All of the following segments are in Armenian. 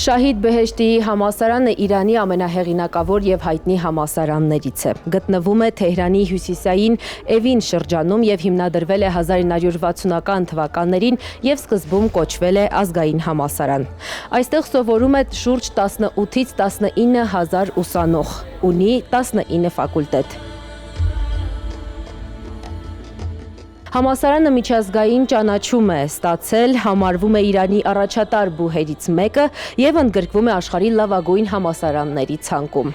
Շահիդ Բեհեշտիի համալսարանը Իրանի ամենահեղինակավոր եւ հայտնի համալսարաններից է։ Գտնվում է Թեհրանի հյուսիսային Էվին շրջանում եւ հիմնադրվել է 1960-ական թվականներին եւ սկզբում կոչվել է ազգային համալսարան։ Այստեղ սովորում է շուրջ 18-ից 19 հազար ուսանող, ունի 19 ֆակուլտետ։ Համալսարանը միջազգային ճանաչում է ստացել, համարվում է Իրանի առաջատար բուհերից մեկը եւ ընդգրկվում է աշխարհի լավագույն համալսարանների ցանկում։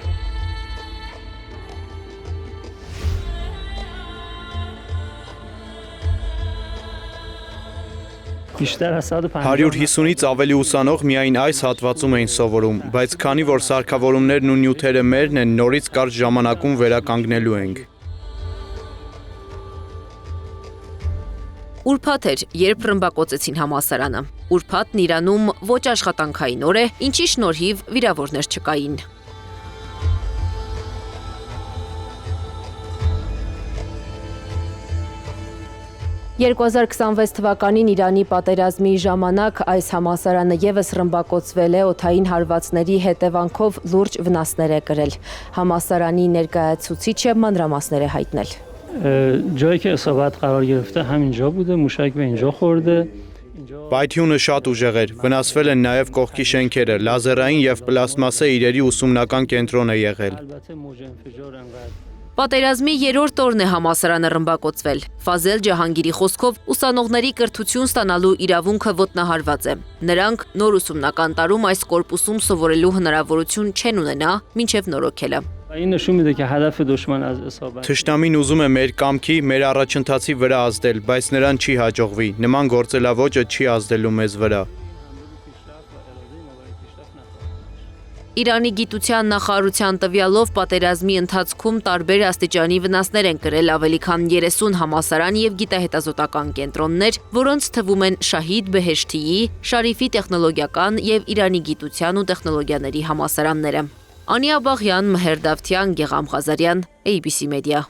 «150-ից ավելի ուսանող միայն այս հատվածում էին սովորում, բայց քանի որ սարքավորումներն ու նյութերը մերն են, նորից կարճ ժամանակում վերականգնելու ենք։ Ուրբաթ էր, երբ ռմբակոծեցին համալսարանը։ Ուրբաթն Իրանում ոչ աշխատանքային օր է, ինչի շնորհիվ վիրավորներ չկային։ «2026 թվականին Իրանի պատերազմի ժամանակ այս համալսարանը եւս ռմբակոծվել է, օդային հարվածների հետևանքով լուրջ վնասներ է կրել։ Համալսարանի ներկայացուցիչը մանրամասներ է հայտնել։ جایی که اصابت قرار گرفته همینجا بوده موشک به اینجا خورده Պայթյունը շատ ուժեղ էր, վնասվել են նաև կողքի շենքերը, լազերային եւ պլաստմասե իրերի ուսումնական կենտրոն է եղել։ Պատերազմի երրորդ օրն է համալսարանը ռմբակոծվել։ Ֆազել Ջահանգիրի խոսքով ուսանողների կրթություն ստանալու իրավունքը ոտնահարված է։ Նրանք նոր ուսումնական տարում այս կորպուսում սովորելու հնարավորություն չեն ունենա, մինչև նորոգելը։ Թշնամին ուզում է մեր կամքի, մեր առաջընթացի վրա ազդել, բայց նրան չի հաջողվի։ Նման գործելավոճը չի ազդելու մեզ վրա։ Իրանի գիտության նախարարության տվյալով պատերազմի ընթացքում տարբեր աստիճանի վնասներ են կրել ավելի քան 30 համալսարան եւ գիտահետազոտական կենտրոններ, որոնց թվում են Շահիդ Բեհեշտիի, Շարիֆի տեխնոլոգիական եւ Իրանի գիտության ու տեխնոլոգիաների համալսարանները։ Անիա Բաղյան, Մհեր Դավթյան, Գեգամ Ղազարյան, ABC Media։